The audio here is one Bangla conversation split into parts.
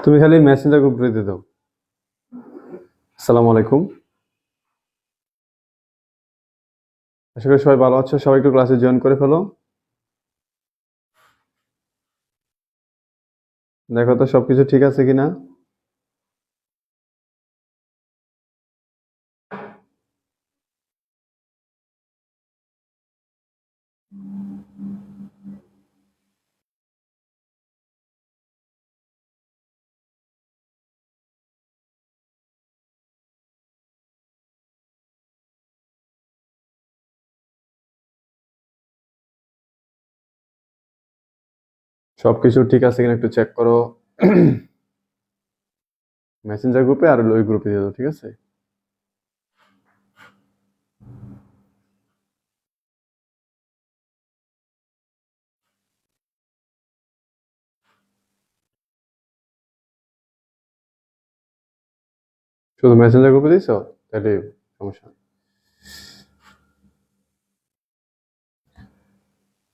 তুমি খালি মেসেঞ্জার গ্রুপ দিয়ে দাও। আসসালামু আলাইকুম, আশা করি সবাই ভালো আছো। সবাই একটু ক্লাসে জয়েন করে ফেলো। দেখো তো সবকিছু ঠিক আছে কিনা। সবকিছু ঠিক আছে কিনা একটু চেক করো। মেসেঞ্জার গ্রুপে আর ওই গ্রুপে দিয়ে দাও, ঠিক আছে? শুধু মেসেঞ্জার গ্রুপে দিছো, তাহলে সমস্যা নেই।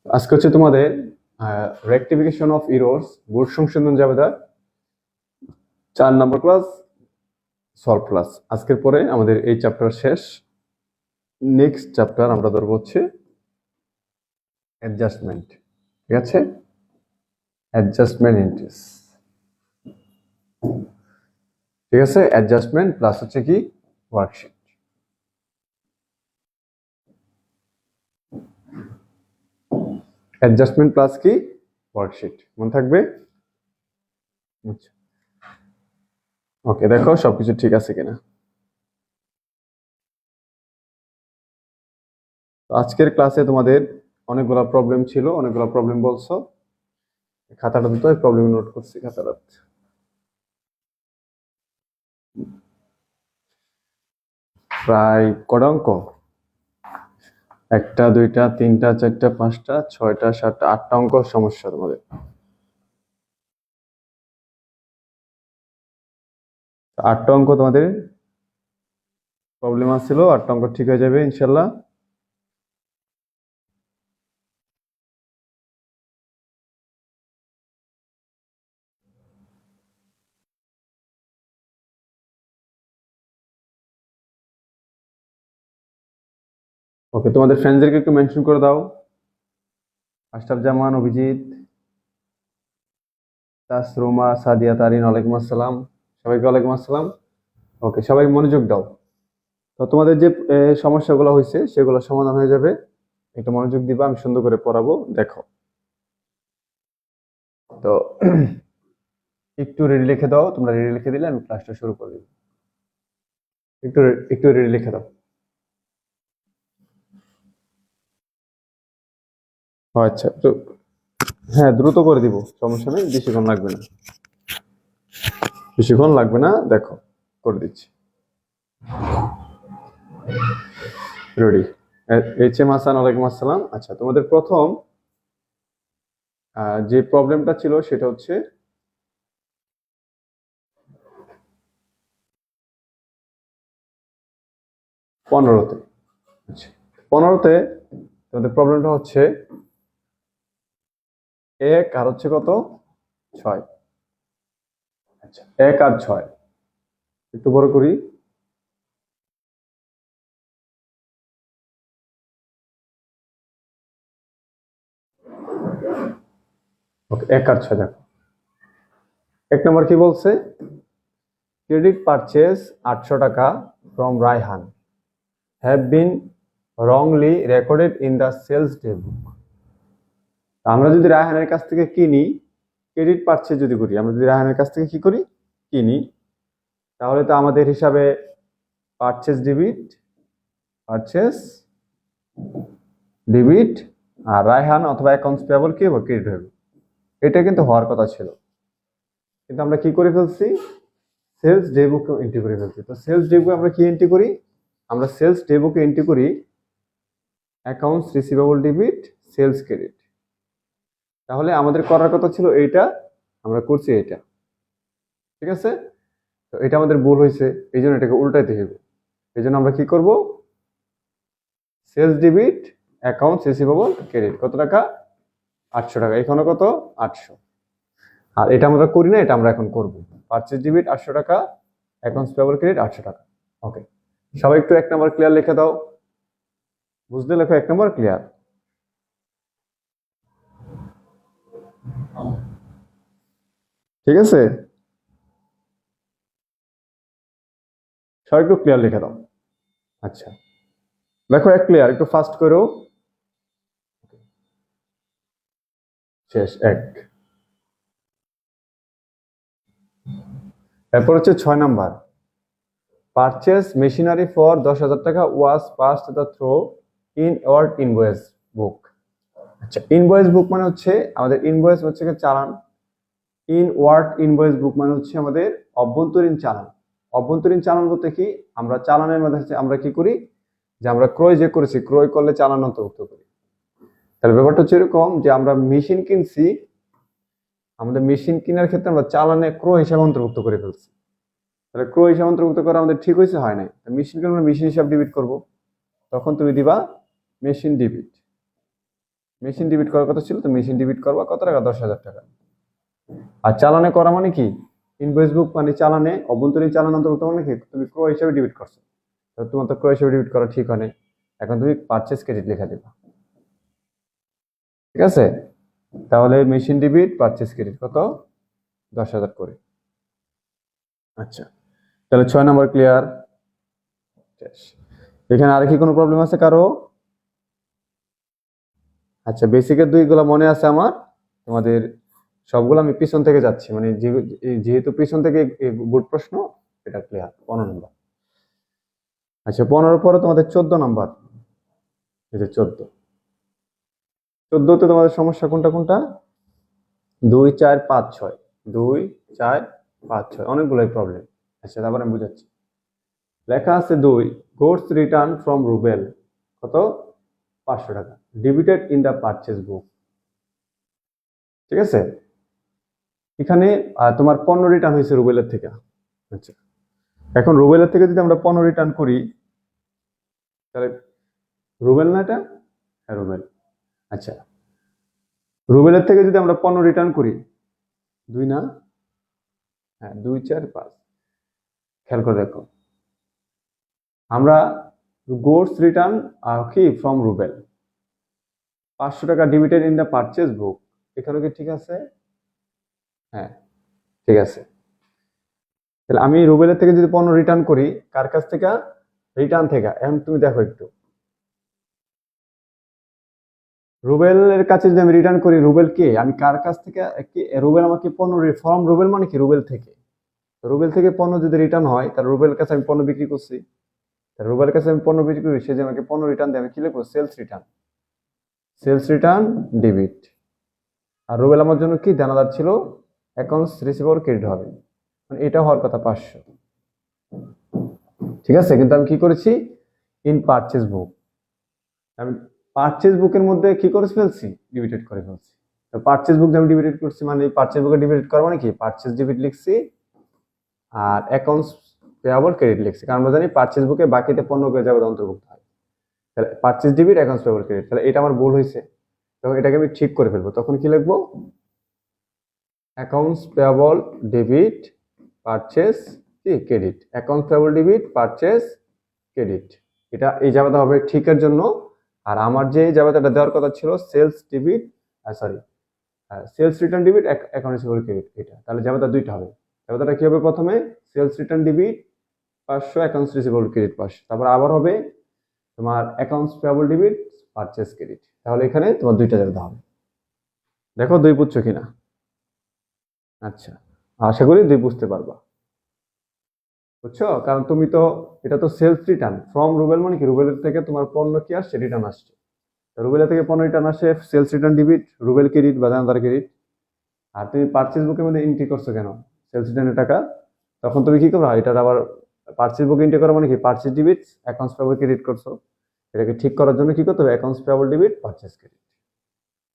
আজকে হচ্ছে তোমাদের রেকটিফিকেশন অফ ইরোর্স, ভুল সংশোধন জাবেদা 4 নম্বর ক্লাস সলভ ক্লাস। আজকের পরে আমাদের এই চ্যাপ্টার শেষ। নেক্সট চ্যাপ্টার আমরা ধরবো হচ্ছে অ্যাডজাস্টমেন্ট, ঠিক আছে? অ্যাডজাস্টমেন্ট ইন্টারেস্ট, ঠিক আছে? অ্যাডজাস্টমেন্ট প্লাস হচ্ছে কি ওয়ার্কশিট। অ্যাডজাস্টমেন্ট প্লাস কি ওয়ার্কশিট, মনে থাকবে? আচ্ছা, ওকে, দেখো সবকিছু ঠিক আছে কিনা। আজকের ক্লাসে তোমাদের অনেকগুলো প্রবলেম ছিল, অনেকগুলো প্রবলেম বলছো। খাতাটা দিতে প্রবলেম নোট করছি খাতাটা। প্রায় কটা অঙ্ক? 1টা 2টা 3টা 4টা 5টা 6টা 7টা 8টা অঙ্ক সমস্যা তোমাদের। 8টা অঙ্ক তোমাদের প্রবলেম আসছিল, 8টা অঙ্ক ঠিক হয়ে যাবে ইনশাল্লাহ। ওকে, তোমাদের ফ্রেন্ডদেরকে একটু মেনশন করে দাও। আশরাফ জামান, অভিজিৎ, তাসরুমা, সাদিয়া, তারিন, ওয়ালাইকুম আসসালাম। সবাইকে ওয়ালাইকুম আসসালাম। ওকে, সবাই মনোযোগ দাও। তো তোমাদের যে সমস্যাগুলো হয়েছে সেগুলো সমাধান হয়ে যাবে। একটু মনোযোগ দিবা, আমি সুন্দর করে পড়াবো, দেখো। তো একটু রেডি লিখে দাও, তোমরা রেডি লিখে দিলে আমি ক্লাসটা শুরু করে দিব। একটু একটু রেডি লিখে দাও। আচ্ছা, তো হ্যাঁ, দ্রুত করে দিব, সমস্যা নেই, বেশিক্ষণ লাগবে না, বেশিক্ষণ লাগবে না। দেখো করে দিচ্ছি। রেডি? HM হাসান, ওয়ালাইকুম আসসালাম। আচ্ছা, তোমাদের প্রথম যে প্রবলেমটা ছিল সেটা হচ্ছে 15তে। আচ্ছা, 15তে তোমাদের প্রবলেমটা হচ্ছে 1 আর হচ্ছে কত 6। আচ্ছা, 1 আর 6 একটু বড় করি। ওকে, 1 আর 6 দেখো। 1 নম্বর কি বলছে? ক্রেডিট পারচেজ 800 টাকা from Raihan have been wrongly recorded in the sales daybook. আমরা যদি রায়হানের কাছ থেকে কিনি, ক্রেডিট পারচেজ যদি করি, আমরা যদি রায়হানের কাছ থেকে কি করি, কিনি, তাহলে তো আমাদের হিসাবে পারচেজ ডেবিট, পারচেজ ডেবিট, আর রায়হান অথবা অ্যাকাউন্টস পেয়েবল কি হবে, ক্রেডিট হবে। এটা কিন্তু হওয়ার কথা ছিল, কিন্তু আমরা কি করে ফেলছি, সেলস ডেবুকে এন্ট্রি করে ফেলছি। তো সেলস ডেবুকে আমরা কি এন্ট্রি করি, আমরা সেলস ডেবুকে এন্ট্রি করি accounts receivable debit, sales credit. তাহলে আমাদের করার কথা ছিল এইটা, আমরা করছি এটা, ঠিক আছে? তো এটা আমাদের ভুল হয়েছে, এই জন্য এটাকে উল্টাইতে হবে। এই জন্য আমরা কি করব, sales debit accounts receivable credit, কত টাকা, 800 টাকা। এখানে কত, 800। আর এটা আমরা করি না, এটা আমরা এখন করব। পারচেজ ডেবিট 800 টাকা, অ্যাকাউন্টস পেয়েবল ক্রেডিট 800 টাকা। ওকে, সবাই একটু 1 নাম্বার ক্লিয়ার লিখে দাও। বুঝলে লেখো 1 নাম্বার ক্লিয়ার। ঠিক আছে, সবাই একটু ক্লিয়ার লিখে দাও। আচ্ছা, লেখো 1 ক্লিয়ার, একটু ফাস্ট করো। শেষ 1। এরপর হচ্ছে 6 নাম্বার, পারচেজ মেশিনারি ফর 10,000 টাকা was passed the through inward invoice book. আচ্ছা, ইনভয়েস বুক মানে হচ্ছে আমাদের ইনভয়েস হচ্ছে চালান, ইন ওয়ার্ড ইনভয়েস বুক মানে হচ্ছে আমাদের অভ্যন্তরীণ চালান। অভ্যন্তরীণ চালান বলতে কি, আমরা চালানের মধ্যে আমরা কি করি, যে আমরা ক্রয় যে করেছি, ক্রয় করলে চালান অন্তর্ভুক্ত করি। তাহলে ব্যাপারটা হচ্ছে এরকম যে আমরা মেশিন কিনছি, আমাদের মেশিন কেনার ক্ষেত্রে আমরা চালানে ক্রয় হিসাবে অন্তর্ভুক্ত করে ফেলছি। তাহলে ক্রয় হিসাবে অন্তর্ভুক্ত করা আমাদের ঠিক হয়েছে, হয় নাই। মেশিনকে আমরা মেশিন হিসাব ডেবিট করব, তখন তুমি দিবা মেশিন ডেবিট। মেশিন ডেবিট করার কথা ছিল, তো মেশিন ডেবিট করবা কত টাকা, 10,000 টাকা। আর চালানে করা মানে কি, ইনভয়েস বুক মানে চালানে, অভ্যন্তরীণ চালান অন্তর্ভুক্ত মানে কি, তুমি ক্রয় হিসাবে ডেবিট করছো, তো তোমার তো ক্রয় হিসাবে ডেবিট করা ঠিক হয় নাই। এখন তুমি পারচেজ ক্রেডিট লেখা দিবা। ঠিক আছে, তাহলে মেশিন ডেবিট পারচেজ ক্রেডিট কত, 10,000 করে। আচ্ছা, তাহলে 6 নাম্বার ক্লিয়ার। এখানে আর কি কোনো প্রবলেম আছে কারো? আচ্ছা, বেসিকের 2 গুলো মনে আছে আমার, তোমাদের সবগুলো আমি পিছন থেকে যাচ্ছি, মানে যেহেতু পিছন থেকে বোর্ড প্রশ্ন, এটা ক্লিয়ার। 15 নাম্বার। আচ্ছা, 15 পরে তোমাদের 14 নাম্বার। এই যে 14তে তোমাদের সমস্যা কোনটা কোনটা, 2, 4, 5, 6, 2, 4, 5, 6, অনেকগুলোই প্রবলেম। আচ্ছা, তারপর আমি বুঝাচ্ছি। লেখা আছে 2, গুডস রিটার্ন ফ্রম রুবেল কত, 500 টাকা, ডিবিটেড ইন দ্য পারচেজ বুক। ঠিক আছে, এখানে তোমার পণ্য রিটার্ন হয়েছে রুবেলের থেকে। আচ্ছা, এখন রুবেলের থেকে যদি আমরা পণ্য রিটার্ন করি, তাহলে রুবেল না এটা, হ্যাঁ রুবেল। আচ্ছা, রুবেলের থেকে যদি আমরা পণ্য রিটার্ন করি, 2 না, হ্যাঁ 2, 4, 5, খেয়াল করে দেখো, আমরা গুডস রিটার্ন কি ফ্রম রুবেল, 500 টাকা ডিবিটেড ইন দ্য পারচেজ বুক, এখানে কি ঠিক আছে? হ্যাঁ ঠিক আছে। তাহলে আমি রুবেলের থেকে যদি পণ্য রিটার্ন করি, কার কাছ থেকে, রিটার্ন থেকে। এখন তুমি দেখো একটু, রুবেলের কাছে যদি আমি রিটার্ন করি, রুবেল কে, আমি কার কাছ থেকে, রুবেল আমাকে পণ্য, ফর্ম রুবেল মানে কি, রুবেল থেকে। রুবেল থেকে পণ্য যদি রিটার্ন হয়, তাহলে রুবেলের কাছে আমি পণ্য বিক্রি করছি, রুবেলের কাছে আমি পণ্য বিক্রি করি, সে যে আমাকে পণ্য রিটার্ন দেয়, আমি কি লিখবো, sales return. Sales return debit. আর রুবেল আমার জন্য কি দানাদার ছিল, অ্যাকাউন্টস রিসিভেবল ক্রেডিট হবে, মানে এটা হওয়ার কথা 500। ঠিক আছে, কিন্তু আমি কি করেছি, ইন পারচেজ বুক, আমি পারচেজ বুকের মধ্যে কি করে ফেলছি, ডিবিটেড করে ফেলছি। তো পারচেজ বুক আমি ডিবিটেড করছি, মানে পারচেজ বুকে ডিবিটেড করা মানে কি, পারচেজ ডেবিট লিখছি আর অ্যাকাউন্টস পেয়াবল ক্রেডিট লিখছি, কারণ আমরা জানি পারচেজ বুকে বাকিতে পণ্য পেয়ে যাবে অন্তর্ভুক্ত হয়। তাহলে purchase debit, accounts payable credit, তাহলে এটা আমার ভুল হয়েছে, তো এটাকে আমি ঠিক করে ফেলবো। তখন কি লিখবো, অ্যাকাউন্টস পেয়াবল ডেবিট পারচেজ কি credit, accounts payable debit purchase credit, এটা এই জায়গাটা হবে ঠিকের জন্য। আর আমার যে জায়গাটা দেওয়ার কথা ছিল, sales debit, sorry sales return debit account receivable credit, এটা তাহলে জায়গাটা 2টা হবে। জায়গাটা কি হবে, প্রথমে sales return debit 500, accounts receivable credit 500, তারপর আবার হবে তোমার accounts payable debit purchase credit. তাহলে এখানে তোমার 2টা জায়গাটা হবে। দেখো 2 বুঝছো কিনা? আচ্ছা, আশা করি 2 বুঝতে পারবা, বুঝছো? কারণ তুমি তো, এটা তো সেলস রিটার্ন ফ্রম রুবেল, মানে কি রুবেলের থেকে তোমার পণ্য কি আসছে, রিটার্ন আসছে, রুবেলের থেকে পণ্য রিটার্ন আসে, sales return debit, Rubel credit বা দানাদার ক্রেডিট। আর তুমি পারচেজ বুকের মধ্যে এন্ট্রি করছো কেন, সেলস রিটার্নের টাকা, তখন তুমি কি করবা, এটার আবার পারচেজ বুকে এন্ট্রি করা মানে কি, purchase debit accounts payable credit করছো, এটাকে ঠিক করার জন্য কি করতে হবে, accounts payable debit purchase credit.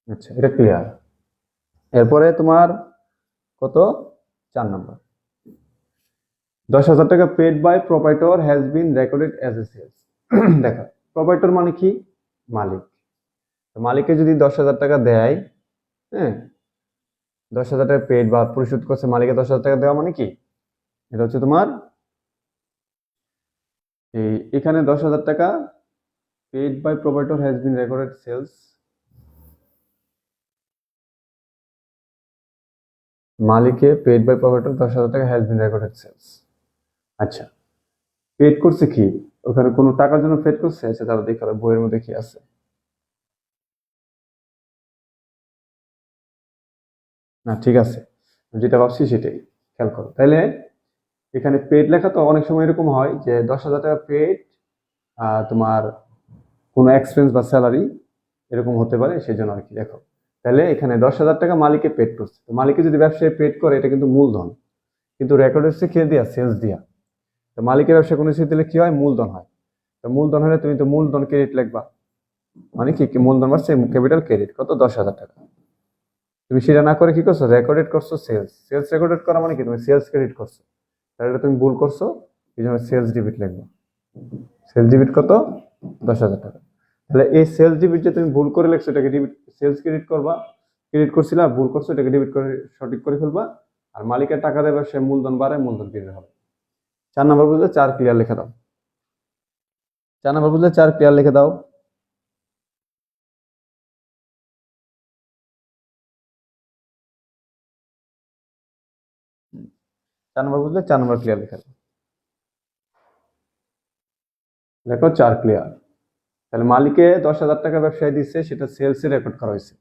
আচ্ছা, এটা ক্লিয়ার। এরপরে তোমার কত, 4 নম্বর, 10,000 টাকা paid by proprietor has been recorded as a sales. দেখো, প্রোপাইটর মানে কি, মালিক। মালিককে যদি 10,000 টাকা দেয়, হ্যাঁ 10,000 টাকা পেড বা পরিশোধ করছে মালিকের 10,000 টাকা দেওয়া মানে কি, এটা হচ্ছে তোমার এখানে 10,000 টাকা paid by provider has been recorded sales, মালিকে পেড বাই প্রোভাইডার 10,000 টাকা হ্যাজ বিন রেকর্ডেড সেলস। আচ্ছা, পেড করছে কি, ওখানে কোনো টাকার জন্য পেড করছে? আচ্ছা তাহলে দেখো বইয়ের মধ্যে কি আছে। না ঠিক আছে, যেটা ভাবছি সেটাই, খেয়াল করো তাহলে। এখানে পেড লেখা তো অনেক সময় এরকম হয় যে 10,000 টাকা পেড, তোমার কোনো এক্সপেন্স বা স্যালারি এরকম হতে পারে, সেই জন্য আর কি। দেখো তাহলে এখানে 10,000 টাকা মালিকে পেড করছে, তো মালিকে যদি ব্যবসায় পেড করে এটা কিন্তু মূলধন, কিন্তু রেকর্ড হচ্ছে খেয়ে দিয়া, সেলস দিয়া। তো মালিকের ব্যবসা কোনো কিছু দিলে কি হয়, মূলধন হয়। তো মূলধন হলে তুমি তো মূলধন ক্রেডিট লিখবা, মানে কি মূলধন বাড়ছে ক্যাপিটাল ক্রেডিট কত, 10,000 টাকা। তুমি সেটা না করে কি করছো, রেকর্ডেড করছো সেলস। সেলস রেকর্ডেড করা মানে কি, তুমি সেলস ক্রেডিট করছো, তাহলে এটা তুমি ভুল করছো, এই জন্য সেলস ডেবিট লিখবা। সেলস ডেবিট কত, 10,000 টাকা। তাহলে এই সেলস ডেবিট যে তুমি ভুল করে লিখছো এটাকে ডেবিট, সেলস ক্রেডিট করবা, ক্রেডিট করছিলা ভুল করছো, এটাকে ডেবিট করে সঠিক করে ফেলবা। আর মালিকের টাকা দেবে, সে মূলধন বাড়ায়, মূলধন ক্রেডিট হবে। 4 নম্বর বুঝলে 4 ক্লিয়ার লিখে দাও। 4 নম্বর বুঝলে 4 ক্লিয়ার লিখে দাও। 4 নম্বর বুঝলে 4 নম্বর ক্লিয়ার লিখে দাও। দেখো 4 ক্লিয়ার। তাহলে মালিকে 10,000 টাকা ব্যবসায় দিচ্ছে, সেটা সেলসে রেকর্ড করা হয়েছে,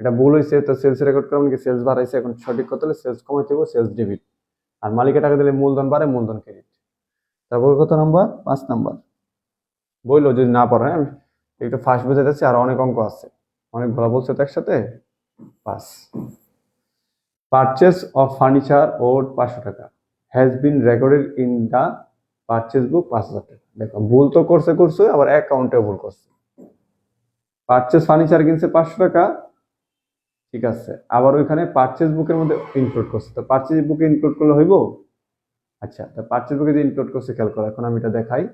এটা ভুল হয়েছে, তো সেলস রেকর্ড করা মানে সেলস বাড়াইছে, এখন সঠিক কত হলে সেলস কমাইতে হবে, সেলস ডেবিট। আর মালিকের টাকা দিলে মূলধন বাড়ে, মূলধন ক্রেডিট। তারপর কত নাম্বার, 5 নাম্বার। বললো যদি না পারো, হ্যাঁ একটু ফার্স্ট বুঝে যাচ্ছে, আর অনেক অঙ্ক আছে, অনেক ভালো বলছে তো একসাথে। 5, পারচেস অফ ফার্নিচার ওর 500 টাকা has been recorded in the purchase book 5,000 টাকা। দেখো ভুল তো করছে, আবার অ্যাকাউন্টে ভুল করছে। পারচেস ফার্নিচার কিনছে 500 টাকা, ঠিক আছে, আবার ওইখানে পারচেস বুকের মধ্যে ইনক্লুড করছে, তো পারচেস বুকে ইনক্লুড করলে হইব। আচ্ছা, তো পারচেস বুকে যে ইনক্লুড করছে খেয়াল করো, এখন আমি এটা দেখাই।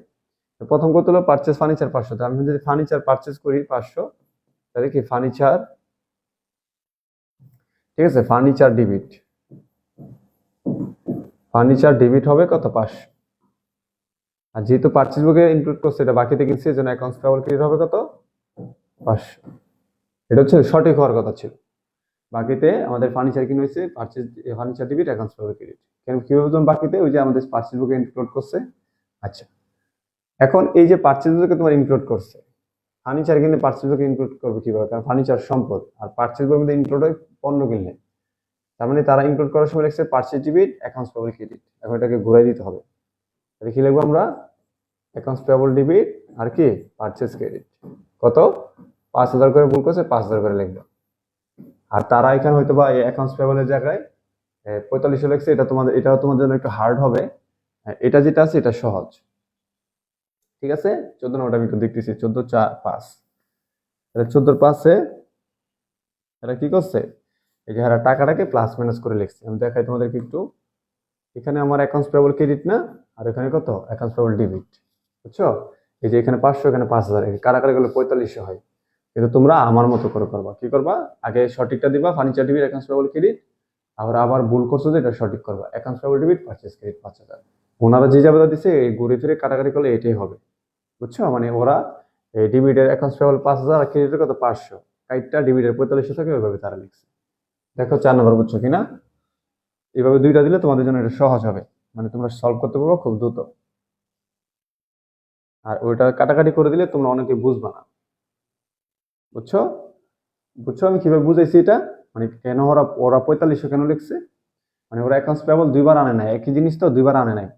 তো প্রথম কত হলো, পারচেস ফার্নিচার 500, তো আমি যদি ফার্নিচার পারচেস করি 500, তাহলে কি ফার্নিচার, ঠিক আছে, ফার্নিচার ডেবিট, ফার্নিচার ডেবিট হবে কত, 500। আর যেহেতু পারচেস বুকে ইনক্লুড করছে, এটা বাকিতে কিনছে, এজন্য অ্যাকাউন্টস পেয়েবল ক্রেডিট হবে কত, 500। এটা হচ্ছে সঠিক হওয়ার কথা ছিল। বাকিতে আমাদের ফার্নিচার কিনে হয়েছে, purchase furniture debit, accounts payable credit. কেন কিভাবে বুঝলাম বাকিতে, ওই যে আমাদের পারচেজ বুকে ইনক্লুড করছে। আচ্ছা, এখন এই যে পারচেজ বুকে তোমার ইনক্লুড করছে, ফার্নিচার কিনলে পারচেজ বুকে ইনক্লুড করবে কিভাবে, কারণ ফার্নিচার সম্পদ, আর পারচেজ বুকের মধ্যে ইনক্লুড হয় পণ্য কিনলে। তার মানে তারা ইনক্লুড করার সময় লিখছে purchase debit, accounts payable credit. এখন এটাকে ঘুরাই দিতে হবে, তাহলে কি লিখবো আমরা, অ্যাকাউন্টস পেয়েবল ডেবিট আর কি পারচেজ ক্রেডিট। কত, 5,000 করে ভুল করছে, 5,000 করে লিখবো। আর তারা এখানে হয়তো বা অ্যাকাউন্টস পেয়েবলের জায়গায় 45 লিখছে, এটা তোমাদের, এটাও তোমার জন্য একটু হার্ড হবে। এটা যেটা আছে এটা সহজ, ঠিক আছে। 14 নম্বরটা আমি একটু দেখতেছি, 14 4 5, তাহলে 14 5-এ এরা কি করছে, এই যে এরা টাকাটাকে প্লাস মাইনাস করে লিখছে। আমি দেখাই তোমাদেরকে একটু, এখানে আমার অ্যাকাউন্টস পেয়েবল ক্রেডিট না, আর এখানে কত, অ্যাকাউন্টস পেয়েবল ডেবিট, বুঝছো। এই যে এখানে 500, এখানে 5,000, কাটাকাটি করলে 4500 হয়। কিন্তু তোমরা আমার মতো করে করবা, কি করবা, আগে সঠিকটা দিবা, furniture debit, accounts payable credit, আবার ভুল করছো যে এটা সঠিক করবা, accounts payable debit, purchase credit 5,000। ওনারা যে যাবে দিচ্ছে, এই ঘুরে ফিরে কাটাকাটি করলে এটাই হবে, বুঝছো। মানে ওরা এই ডেবিটের অ্যাকাউন্টস পেয়েবল 5,000, আর ক্রেডিটের কত 500, কাইটটা ডেবিটের 4500 থাকে, ওইভাবে তারা লিখছে। দেখো 4 নম্বর, বুঝছো কিনা। এইভাবে দুইটা দিলে তোমাদের জন্য এটা সহজ হবে, মানে তোমরা সলভ করতে পারবো খুব দ্রুত। আর ওইটা কাটাকাটি করে দিলে তোমরা অনেকে বুঝবা না, বুঝছো। বুঝছো আমি কিভাবে বুঝাইছি এটা, মানে কেন ওরা ওরা 4500 কেন লিখছে, মানে ওরা অ্যাকাউন্টস পেয়েবল দুইবার আনে নাই, একই জিনিস তো দুইবার আনে নাই,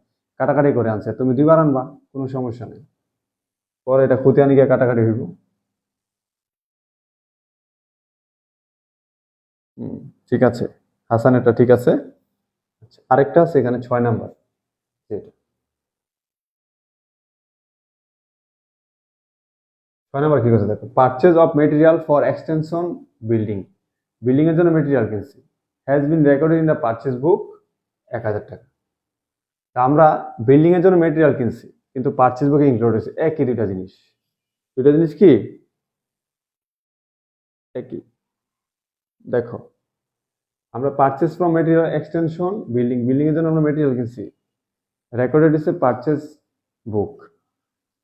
কাটাকাটি করে আনছে, তুমি দুইবার আনবা, কোনো সমস্যা নেই, পরে এটা খুঁতে আনি গিয়ে কাটাকাটি হইব। ঠিক আছে, হাসান এটা ঠিক আছে। আচ্ছা, আরেকটা আছে এখানে 6 নাম্বার, যেটা 6 নাম্বার কি করছে দেখো, purchase of material for extension building, building এর জন্য মেটেরিয়াল কিনছি, has been recorded in the purchase book 1,000 টাকা। তা আমরা বিল্ডিং এর জন্য মেটেরিয়াল কিনছি, কিন্তু পারচেজ বুকে ইনক্লুড হয়েছে, একই দুইটা জিনিস, দুইটা জিনিস কি একই। দেখো আমরা purchase from material extension building এর জন্য আমরা মেটেরিয়াল কিনছি, রেকর্ডেড ইস এ পারচেজ বুক,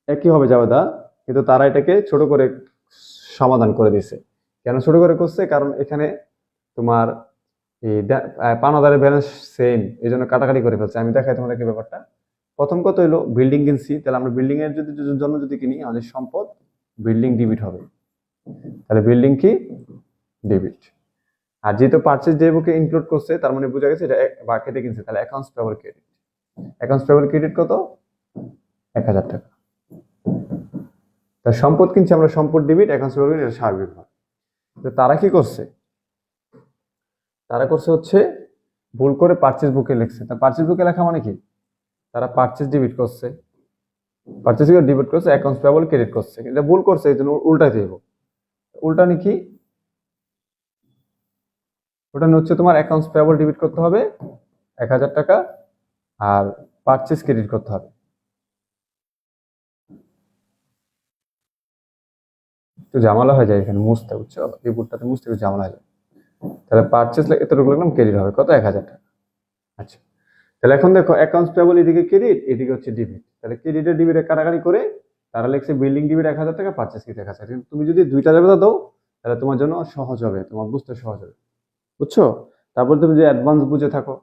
একই হবে জাবেদা, কিন্তু তারা এটাকে ছোট করে সমাধান করে দিছে। কেন ছোট করে করছে? কারণ এখানে তোমার এই পাওনাদারের ব্যালেন্স সেম, এই জন্য কাটাকাটি করে ফেলছে। আমি দেখাই তোমাদেরকে ব্যাপারটা। প্রথম কথা হলো বিল্ডিং কিনছি, তাহলে আমরা বিল্ডিং এর জন্য যদি কিনি, আমাদের সম্পদ বিল্ডিং ডিবিট হবে, তাহলে বিল্ডিং কি ডেবিট। আর যেহেতু পারচেজ ডেবিটকে ইনক্লুড করছে, তার মানে বোঝা গেছে এটা বাকিতে কিনছে, তাহলে accounts payable credit. Accounts payable credit কত? 1000 টাকা। তার সম্পদ কিনছি আমরা, সম্পদ ডেবিট, অ্যাকাউন্টস পেয়েবল ক্রেডিট, এটা স্বাভাবিক হয়। তো তারা কি করছে? তারা করছে হচ্ছে ভুল করে পারচেজ বুকে লিখছে। তা পারচেজ বুকে লেখা মানে কি? তারা পারচেজ ডেবিট করছে, পারচেজ ডেবিট করছে, অ্যাকাউন্টস পেয়েবল ক্রেডিট করছে। এটা ভুল করছে, এই জন্য উল্টাই দেব। উল্টা নি কি? ওটা হচ্ছে তোমার অ্যাকাউন্টস পেয়েবল ডেবিট করতে হবে 1000 টাকা, আর পারচেজ ক্রেডিট করতে হবে। একটু ঝামেলা হয়ে যায় এখানে মুছতে, বুঝছো? এই বুটটাতে মুছতে একটু ঝামেলা হয়ে যায়। তাহলে পারচেজ এতটুকু লিখলাম, ক্রেডিট হবে কত? 1000 টাকা। আচ্ছা, তাহলে এখন দেখো অ্যাকাউন্টস পেয়েবল এদিকে ক্রেডিট, এদিকে হচ্ছে ডেবিট। তাহলে ক্রেডিটের ডেবিটে কাটাকাটি করে তারা লিখছে বিল্ডিং ডেবিট 1000 টাকা, পারচেজ ক্রেডিট 1000 টাকা। তুমি যদি দুইটা জায়গা দাও, তাহলে তোমার জন্য সহজ হবে, তোমার বুঝতে সহজ হবে, বুঝছো? তারপর তুমি যে অ্যাডভান্স বুঝে থাকো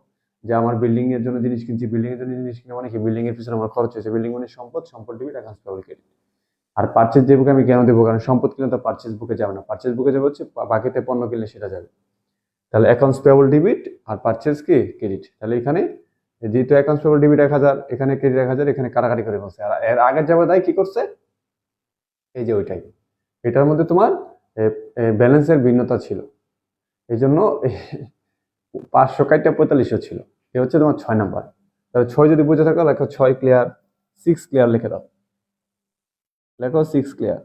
যে আমার বিল্ডিং এর জন্য জিনিস কিনছি, বিল্ডিং এর জন্য জিনিস কিনে মানে কি, বিল্ডিং এর পিছনে আমার খরচ হয়েছে, বিল্ডিং মানে সম্পদ, সম্পদ ডেবিট, অ্যাকাউন্টস পেয়েবল ক্রেডিট। আর পারচেজ যে বুকে আমি কেন দেবো? কারণ সম্পদ কিনলে তো পারচেজ বুকে যাবে না, পারচেজ বুকে যাবে হচ্ছে বাকিতে পণ্য কিনলে সেটা যাবে। তাহলে অ্যাকাউন্টস পেয়েবল ডেবিট আর পারচেজ কি ক্রেডিট। তাহলে এখানে যেহেতু অ্যাকাউন্টস পেয়েবল ডেবিট 1000, এখানে ক্রেডিট 1000, এখানে কাটাকাটি করে বলছে। আর এর আগের যাবে তাই কি করছে? এই যে ওইটাই, এটার মধ্যে তোমার ব্যালেন্সের ভিন্নতা ছিল, এই জন্য 500 কাইটা 4500 ছিল। এ হচ্ছে তোমার 6 নাম্বার। তাহলে 6 যদি বুঝে থাকো, লেখো 6 ক্লিয়ার, 6 ক্লিয়ার লিখে দাও, লেখো 6 ক্লিয়ার।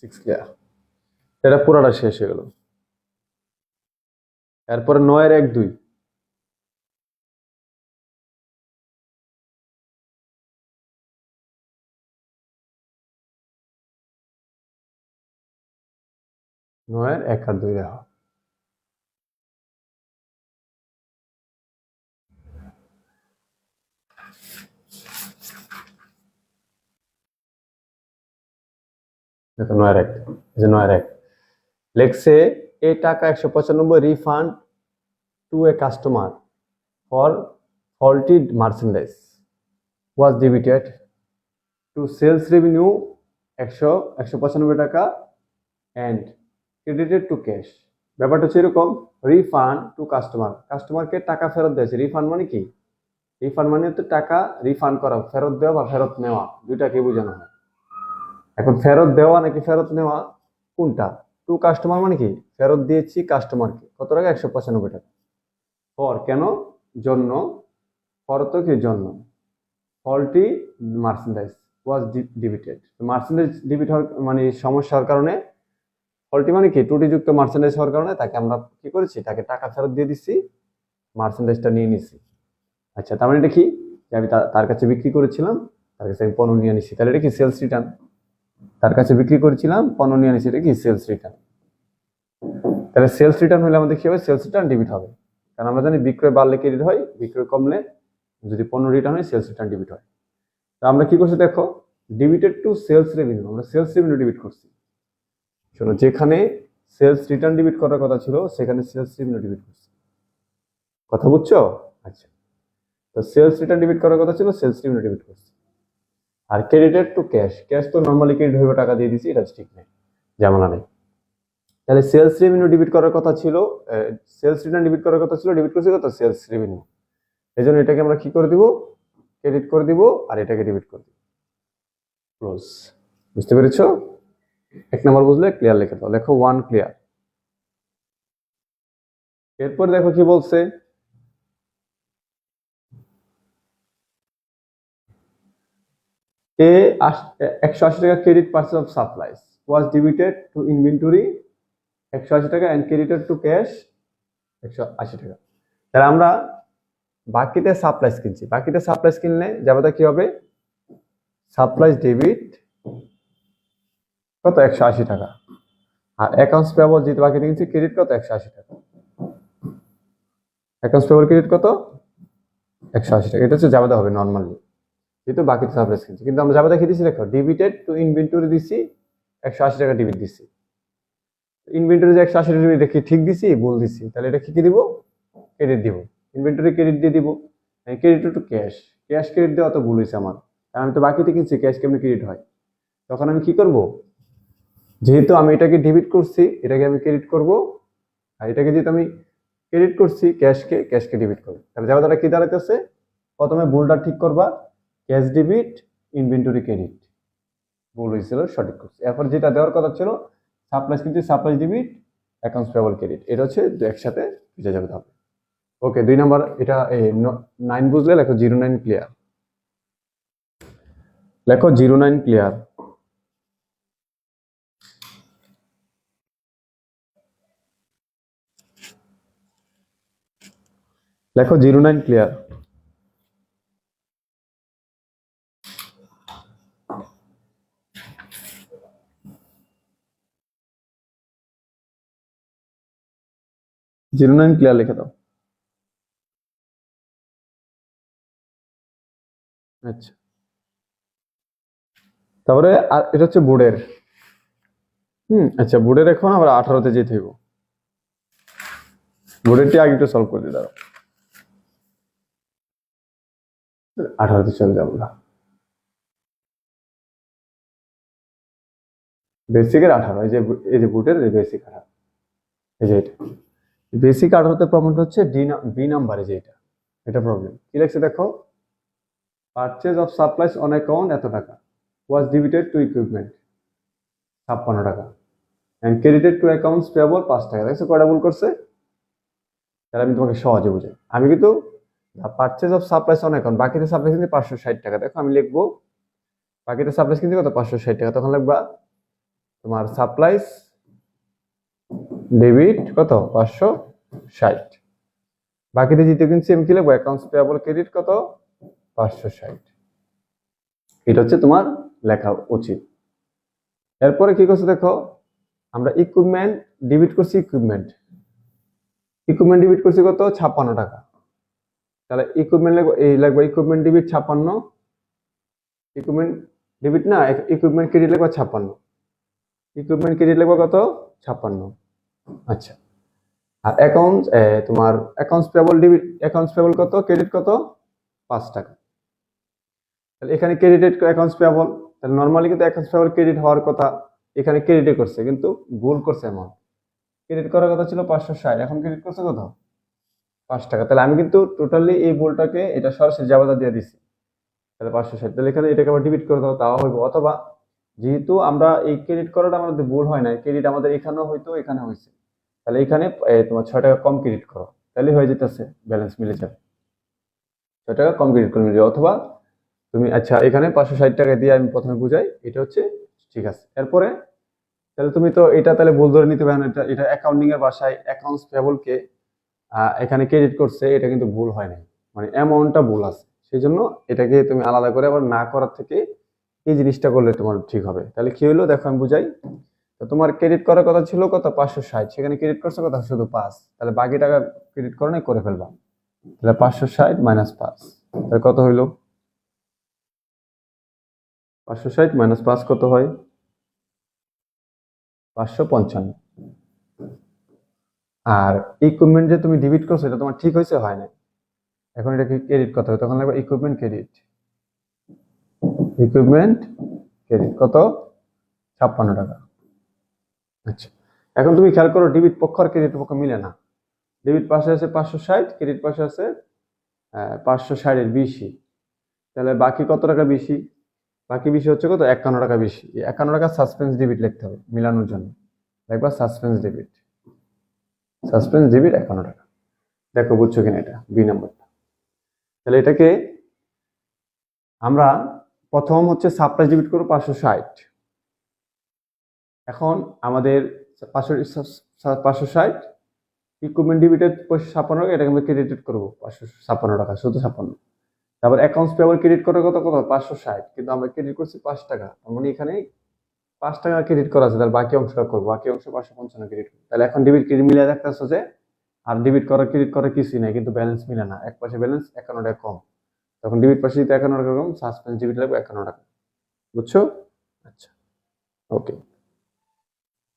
Six clear. এটা পুরোটা শেষ হয়ে গেল। এরপরে 9 এর 1 2, 9 এর 1 আর 2 দেখো। দেখো 9 এর 1, এই যে 9 এর 1 লেখছে এই টাকা 195 refund to a customer for faulty merchandise was debited to sales revenue 195 টাকা অ্যান্ড ক্রেডিটেড টু ক্যাশ। ব্যাপারটা হচ্ছে এরকম, রিফান্ড টু কাস্টমার, কাস্টমারকে টাকা ফেরত দিয়েছে। রিফান্ড মানে কি? রিফান্ড মানে হচ্ছে টাকা রিফান্ড করা, ফেরত দেওয়া বা ফেরত নেওয়া, দুইটাকে বোঝানো হয়। এখন ফেরত দেওয়া নাকি ফেরত নেওয়া কোনটা? টু কাস্টমার মানে কি, ফেরত দিয়েছি কাস্টমারকে কত টাকা? 195 টাকা। ফর কেন? জন্য, ফর তো কি জন্য, faulty merchandise was debited. Merchandise debit হওয়ার মানে সমস্যা হওয়ার কারণে, ফল্টি মানে কি ত্রুটিযুক্ত মার্চেন্ডাইজ হওয়ার কারণে তাকে আমরা কি করেছি, তাকে টাকা ফেরত দিয়ে দিচ্ছি, মার্চেন্ডাইজটা নিয়ে নিছি। আচ্ছা, তার মানে এটা কি, যে আমি তার কাছে বিক্রি করেছিলাম, তার কাছে আমি পণ্য নিয়ে নিছি, তাহলে এটা কি সেলস রিটার্ন। তার কাছে বিক্রি করেছিলাম, পণ্য নিয়ে নিছি, এটা কি সেলস রিটার্ন। তাহলে সেলস রিটার্ন হলে আমাদের কি হবে? সেলস রিটার্ন ডেবিট হবে। কারণ আমরা জানি বিক্রয় বাড়লে ক্রেডিট হয়, বিক্রয় কমলে যদি পণ্য রিটার্ন হয়, সেলস রিটার্ন ডেবিট হয়। তো আমরা কি করছি দেখো, ডেবিটেড টু সেলস রেভিনিউ, আমরা সেলস রেভিনিউ ডেবিট করছি। শোনো, যেখানে সেলস রিটার্ন ডেবিট করার কথা ছিল, সেখানে সেলস রেভিনিউ ডেবিট করছি। কথা বুঝছো? আচ্ছা, তো সেলস রিটার্ন ডেবিট করার কথা ছিল, সেলস রেভিনিউ ডেবিট করছি। আর ক্রেডিটেড টু ক্যাশ, ক্যাশ তো নর্মালি ক্রেডিট হইবে, টাকা দিয়ে দিছি, এটা ঠিক নেই, ঝামেলা নেই। তাহলে সেলস রেভিনিউ ডেবিট করার কথা ছিল, সেলস রিটার্ন ডেবিট করার কথা ছিল, ডেবিট করছি কত? Sales revenue. এই জন্য এটাকে আমরা কি করে দিব? ক্রেডিট করে দিব, আর এটাকে ডেবিট করে দিব। ক্লোজ। বুঝতে পেরেছো? 1 নাম্বার বুঝলে ক্লিয়ার লিখে দাও, লেখো 1 ক্লিয়ার। এরপর দেখো কি বলছে, এ 180 টাকা credit purchase of supplies was debited two inventory 180 টাকা অ্যান্ড ক্রেডিটেড টু ক্যাশ 180 টাকা। তাহলে আমরা বাকিতে সাপ্লাইজ কিনছি, বাকিতে সাপ্লাইজ কিনলে যাবে কি হবে, সাপ্লাইজ ডেবিট কত 180 টাকা, আর অ্যাকাউন্টস পেয়েবল যেহেতু বাকিতে কিনছি ক্রেডিট কত 180 টাকা, অ্যাকাউন্টস পেয়েবল ক্রেডিট কত 180 টাকা। এটা হচ্ছে জাবেদা হবে নর্মালি, যেহেতু বাকিতে সাপ্লাইজ কিনছি। কিন্তু আমরা জাবেদা কি দিচ্ছি দেখো, ডেবিটেড টু ইনভেন্টরি দিচ্ছি 180 টাকা ডেবিট দিচ্ছি। ইনভেন্টরি যে 180 টাকা ডেবিট দেখি ঠিক দিছি ভুল দিছি, তাহলে এটা কি দিব, ক্রেডিট দিব, ইনভেন্টরি ক্রেডিট দিয়ে দিব। Credit to cash, cash credit দেওয়া তো ভুল হয়েছে আমার, কারণ আমি তো বাকিতে কিনছি, ক্যাশ কেমনি ক্রেডিট হয়। তখন আমি কি করব, যেহেতু আমি এটাকে ডেবিট করছি এটাকে আমি ক্রেডিট করব, আর এটাকে যেহেতু আমি ক্রেডিট করছি ক্যাশকে ডেবিট করব। তাহলে জাবেদাটা কি দাঁড়াইতেছে, প্রথমে ভুলটা ঠিক করবা, ক্যাশ ডেবিট ইনভেন্টরি ক্রেডিট, ভুল হয়েছিল সঠিক করছি। এরপর যেটা দেওয়ার কথা ছিল সাপ্লাইজ কিন্তু supplies debit accounts payable credit, এটা হচ্ছে একসাথে বুঝে যাবে হবে। ওকে 2 নাম্বার, এটা 9 বুঝলে লেখো 09 ক্লিয়ার, লেখো 09 ক্লিয়ার। লেখো 09 ক্লিয়ার। জিরো 09 ক্লিয়ার লিখে দাও। আচ্ছা, তারপরে আর এটা হচ্ছে বোর্ডের। আচ্ছা বোর্ডের এখন আমরা 18তে যেতে হইব, বোর্ডেরটি আগে একটু সলভ করে দিই দাঁড়াও, 18তে চলে যাবো না, বেসিকের 18, এই যে বোর্ডের বেসিক 18, এই যে এটা বেসিক 18তে প্রবলেম হচ্ছে বি নাম্বারে, যে এটা প্রবলেম কি লিখছে দেখো, purchase of supplies on account এত টাকা ওয়াজ ডেবিটেড টু ইকুইপমেন্ট 56 টাকা and credited to accounts payable 5 টাকা। দেখছো কয়টা ভুল করছে, তাহলে আমি তোমাকে সহজে বুঝাই। আমি কিন্তু purchase of supplies on account, বাকিতে সাপ্লাইজ কিন্তু 560 টাকা, দেখো আমি লিখবো বাকিতে সাপ্লাইজ কিন্তু কত 560 টাকা, তখন লিখবা তোমার সাপ্লাইজ ডেবিট কত 560, বাকিতে যেতে কিনছি আমি কি লিখবো অ্যাকাউন্টস পেয়েবল ক্রেডিট কত 560, এটা হচ্ছে তোমার লেখা উচিত। এরপরে কি করছে দেখো, আমরা ইকুইপমেন্ট ডেবিট করছি, ইকুইপমেন্ট ডেবিট করছি কত 56 টাকা, তাহলে ইকুইপমেন্ট লাগবে, এই লাগবে ইকুইপমেন্ট ডেবিট 56, ইকুইপমেন্ট ডেবিট না, ইকুইপমেন্ট ক্রেডিট লাগবে 56, ইকুইপমেন্ট ক্রেডিট লাগবে কত 56। আচ্ছা, আর অ্যাকাউন্টস তোমার accounts payable debit, accounts payable কত, ক্রেডিট কত 5 টাকা, তাহলে এখানে ক্রেডিটেড অ্যাকাউন্টস পেয়েবল, তাহলে নরমালি কিন্তু অ্যাকাউন্টস পেয়েবল ক্রেডিট হওয়ার কথা, এখানে ক্রেডিটে করছে কিন্তু ভুল করছে, এমন ক্রেডিট করার কথা ছিল 560, এখন ক্রেডিট করছে কত 5 টাকা। তাহলে আমি কিন্তু টোটালি এই ভুলটাকে এটা সরাসরি জাবেদা দিয়ে দিছি, তাহলে 560, তাহলে এখানে এটাকে আবার ডিবিট করে দাও তাও হইব। অথবা যেহেতু আমরা এই ক্রেডিট করাটা আমাদের ভুল হয় না, ক্রেডিট আমাদের এখানেও হইতো এখানে হয়েছে, তাহলে এখানে তোমার 6 টাকা কম ক্রেডিট করো, তাহলে হয়ে যেতেছে, ব্যালেন্স মিলে যাবে, 6 টাকা কম ক্রেডিট করে মিলে যাবে। অথবা তুমি আচ্ছা এখানে 560 টাকা দিয়ে আমি প্রথমে বুঝাই, এটা হচ্ছে ঠিক আছে। এরপরে তাহলে তুমি তো এটা তাহলে ভুল ধরে নিতে পারো, এটা অ্যাকাউন্টিং এর ভাষায় অ্যাকাউন্টস পেয়েবলকে এখানে ক্রেডিট করছে, এটা কিন্তু ভুল হয় নাই, মানে অ্যামাউন্টটা ভুল আছে, সেই জন্য এটাকে তুমি আলাদা করে আবার না করার থেকে এই জিনিসটা করলে তোমার ঠিক হবে। তাহলে কি হলো দেখো আমি বুঝাই, তো তোমার ক্রেডিট করার কথা ছিল কত 560, সেখানে ক্রেডিট করছে কত শুধু 5, তাহলে বাকি টাকা ক্রেডিট করো নাই করে ফেলবা, তাহলে 560 মাইনাস 5, তাহলে কত হইলো 560 মাইনাস 5 কত হয় 555। আর ইকুইপমেন্ট যে তুমি ডেবিট করছো এটা তোমার ঠিক হয়েছে হয় না, এখন এটাকে ক্রেডিট করতে হবে, তখন লাগবে ইকুইপমেন্ট ক্রেডিট, ইকুইপমেন্ট ক্রেডিট কত 56 টাকা। আচ্ছা এখন তুমি খেয়াল করো ডেবিট পক্ষ আর ক্রেডিট পক্ষ মিলে না, ডেবিট পাশে আছে 560, ক্রেডিট পাশে আছে 560 এর বেশি, তাহলে বাকি কত টাকা বেশি, বাকি বেশি হচ্ছে কত 51 টাকা বেশি, 51 টাকা সাসপেন্স ডেবিট লিখতে হবে মিলানোর জন্য, দেখবা সাসপেন্স ডেবিট 51 টাকা। দেখো বুঝছো কিনা এটা বি নাম্বারটা। তাহলে এটাকে আমরা প্রথম হচ্ছে সাপ্লাইজ ডেবিট করবো 560, এখন আমাদের 560, ইকুইপমেন্ট ডেবিটেড 56 টাকা, এটাকে আমরা ক্রেডিটেড করবো 556 টাকা, শুধু 56। তারপর অ্যাকাউন্টস পেয়েবল ক্রেডিট করার কত 560, কিন্তু আমরা ক্রেডিট করছি 5 টাকা, তার মানে এখানে 5 টাকা ক্রেডিট করা আছে, তাহলে বাকি অংশটা করবো, বাকি অংশ 555 ক্রেডিট করবো। তাহলে এখন ডেবিট ক্রেডিট মিলিয়ে দেখতেছো যে আর ডেবিট করা ক্রেডিট করা কিছুই নাই, কিন্তু ব্যালেন্স মিলে না, এক পাশে ব্যালেন্স 51 টাকা কম, তখন ডেবিট পাশে দিতে 51 টাকা কম, সাসপেন্স ডেবিট লাগবে 51 টাকা, বুঝছো? আচ্ছা, ওকে।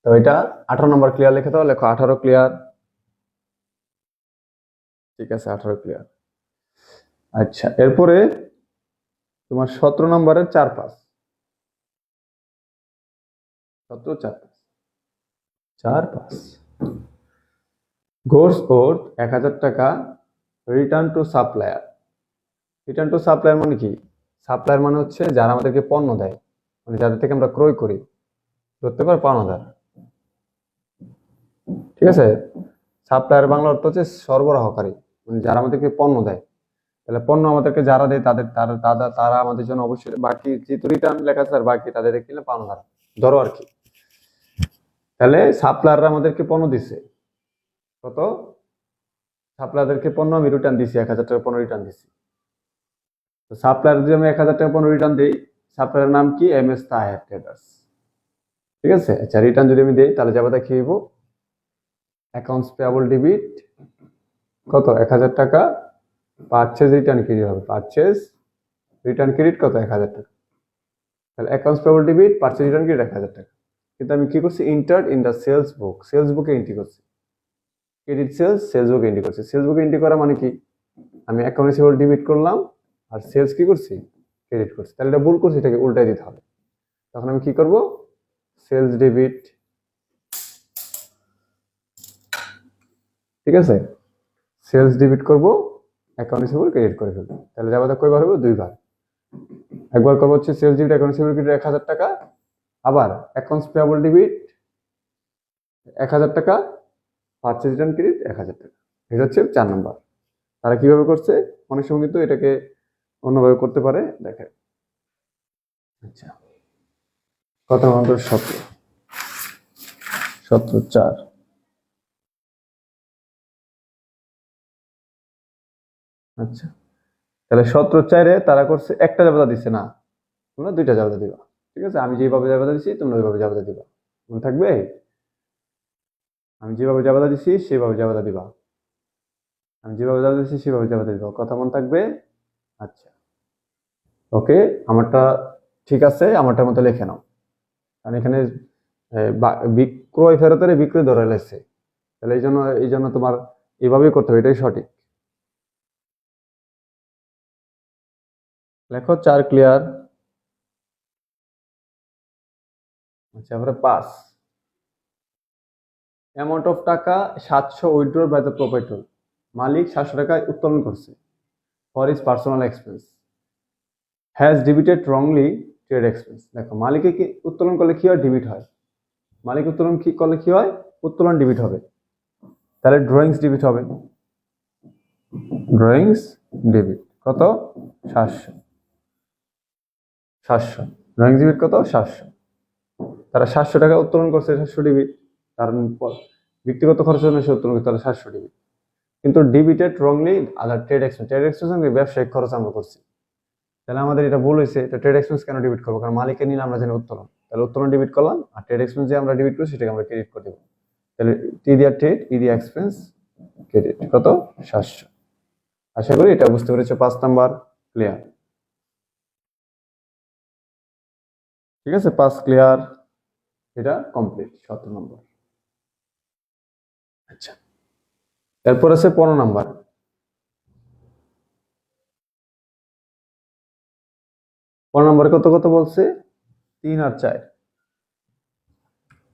তো এটা 18 নম্বর ক্লিয়ার লিখে দাও, লেখো 18 ক্লিয়ার। ঠিক আছে, 18 ক্লিয়ার। আচ্ছা, এরপরে তোমার 17 নম্বরের 4-5, 17 4-5 গোর্স ওর্থ 1000 টাকা return to supplier. Return to supplier মানে কি? সাপ্লায়ার মানে হচ্ছে যারা আমাদেরকে পণ্য দেয়, মানে যাদের থেকে আমরা ক্রয় করি, ধরতে পারো পাওনাদার। ঠিক আছে, সাপ্লায়ার বাংলা অর্থ হচ্ছে সরবরাহকারী, মানে যারা আমাদেরকে পণ্য দেয়। তাহলে পণ্য আমাদেরকে যারা দেয় তারা আমাদের জন্য অবশ্যই, বাকি যেহেতু রিটার্ন লেখা আছে আর বাকি তাদের কিনে পাওনাদার ধরো আর কি। তাহলে সাপ্লায়াররা আমাদেরকে পণ্য দিছে কত, সাপ্লায়ারদেরকে পণ্য আমি রিটার্ন দিছি 1000 টাকা পণ্য রিটার্ন দিছি। তো সাপ্লায়ার যদি আমি 1000 টাকা পণ্য রিটার্ন দিই, সাপ্লায়ারের নাম কি? MS Taher traders. ঠিক আছে, আচ্ছা, রিটার্ন যদি আমি দিই তাহলে যাবে কি হইব? অ্যাকাউন্টস পেয়েবল ডেবিট কত 1000 টাকা, পারচেজ রিটার্ন ক্রেডিট হবে, পারচেজ রিটার্ন ক্রেডিট কত 1000 টাকা। তাহলে accounts payable debit, purchase return credit 1000 টাকা। কিন্তু আমি কি করছি? Entered in the sales book, sales বুকে এন্ট্রি করছি, ক্রেডিট সেলস বুকে এন্ট্রি করছি। সেলস বুকে এন্ট্রি করা মানে কি? আমি অ্যাকাউন্টস পেয়েবল ডেবিট করলাম আর সেলস কি করছি? ক্রেডিট করছি। তাহলে এটা ভুল করছি, এটাকে উল্টাই দিতে হবে। তখন আমি কি করব? সেলস ডেবিট, ঠিক আছে, সেলস ডেবিট করব, অ্যাকাউন্ট রিসিভেবল ক্রেডিট করে ফেলবো। তাহলে যাবাটা কয়বার হবে? 2 বার। একবার করবো হচ্ছে sales debit account receivable credit 1000 টাকা, আবার অ্যাকাউন্টস পেয়েবল ডেবিট 1000 টাকা, পারচেজ রিটার্ন ক্রেডিট 1000 টাকা। এটা হচ্ছে 4 নাম্বার। তারা কিভাবে করছে? অনেক সময় কিন্তু এটাকে অন্যভাবে করতে পারে, দেখে। আচ্ছা, কত নম্বর? 17 আচ্ছা, তাহলে 17 তারা করছে একটা জাবেদা দিচ্ছে না, তোমরা 2টা জাবেদা দিবা। ঠিক আছে, আমি যেভাবে জাবেদা দিচ্ছি তোমরা ওইভাবে জাবেদা দিবা, মনে থাকবে? আমি যেভাবে জাবেদা দিচ্ছি সেভাবে জাবেদা দিবা, আমি যেভাবে জাবেদা দিচ্ছি সেভাবে জাবেদা দিবা, কথা মনে থাকবে? আচ্ছা, ওকে, আমারটা ঠিক আছে, আমারটার মতো লিখে নাও, কারণ এখানে বিক্রয় ফেরতের বিক্রয় ধরে লাগছে, তাহলে এই জন্য তোমার এভাবেই করতে হবে, এটাই সঠিক। লেখো 4 ক্লিয়ার। আচ্ছা, এবারে 5, amount of taka 700 withdraw by the proprietor, মালিক 700 টাকা উত্তোলন করছে for his personal expense, has debited wrongly trade expense. দেখো, মালিকে কি উত্তোলন করলে কি হয়? ডিবিট হয়। মালিক উত্তোলন কি করলে কি হয়? উত্তোলন ডিবিট হবে। তাহলে ড্রয়িংস ডিবিট হবে, ড্রয়িংস ডেবিট কত? 700 ড্রয়িংস ডেবিট কত? 700। তারা 700 টাকা উত্তোলন করছে, 700 ডেবিট, কারণ ব্যক্তিগত খরচের জন্য সে উত্তোলন করছে, তাহলে 700 ডেবিট। কিন্তু ডিবিটেড রংলি আদার ট্রেড এক্সপেন্স, ট্রেড এক্সপেন্স ব্যবসায়িক খরচ আমরা করছি, তাহলে আমাদের এটা ভুল হয়েছে। এটা ট্রেড এক্সপেন্স কেন ডিবিট করবো? কারণ মালিকের নিলে আমরা জানি উত্তোলন, তাহলে উত্তোলন ডিবিট করলাম, আর ট্রেড এক্সপেন্স যে আমরা ডিবিট করি সেটাকে আমরা ক্রেডিট করে দেবো। তাহলে টি দিয়া ট্রেড, ই দিয়া এক্সপেন্স, ক্রেডিট কত? 700। আশা করি এটা বুঝতে পেরেছো। 5 নাম্বার ক্লিয়ার। ঠিক আছে, 5 ক্লিয়ার, এটা কমপ্লিট, 17 নম্বর। আচ্ছা, এরপর আছে 15 নাম্বার। 15 নম্বরে কত কত বলছে? 3 আর 4,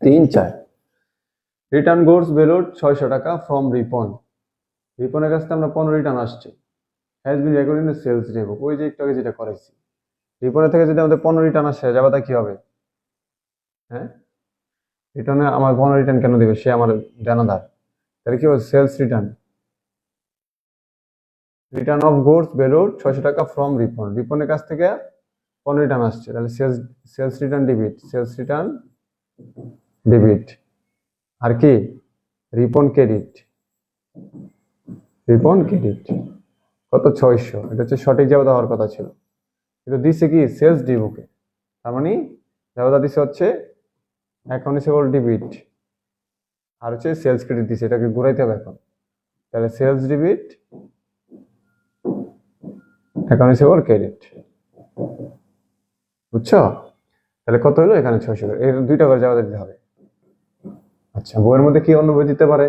3 4। রিটার্ন গোর্স বেলোড 600 টাকা ফ্রম রিপন, রিপনের কাছ থেকে আমরা 15 রিটার্ন আসছে, has been record in sales daybook, ওই যে একটু আগে যেটা করেছি। রিপনের থেকে যদি আমাদের 15 রিটার্ন আসে, যাবাটা কি হবে? হ্যাঁ, রিটার্নে আমার 15 রিটার্ন কেন দিবে? সে আমার দেনাদার, তাহলে কি হবে? Sales return, return of goods valued 600 taka from Ripon, রিপনের কাছ থেকে 15 রিটার্ন আসছে, তাহলে sales return debit, sales return debit. আর কি রিপন ক্রেডিট কত 600, এটা হচ্ছে সঠিক জাবেদা হওয়ার কথা ছিল, কিন্তু দিছে কি সেলস ডি বুকে। তার মানে জাবেদা দিছে হচ্ছে অ্যাকাউন্ট রিসিভেবল ডেবিট আর হচ্ছে সেলস ক্রেডিট দিছে, এটাকে ঘুরাইতে হবে এখন। তাহলে sales debit account receivable credit, বুঝছো? তাহলে কত হলো এখানে 600 করে, এর দুইটা করে জাবেদা দিতে হবে। আচ্ছা, বইয়ের মধ্যে কি অন্য বই দিতে পারে,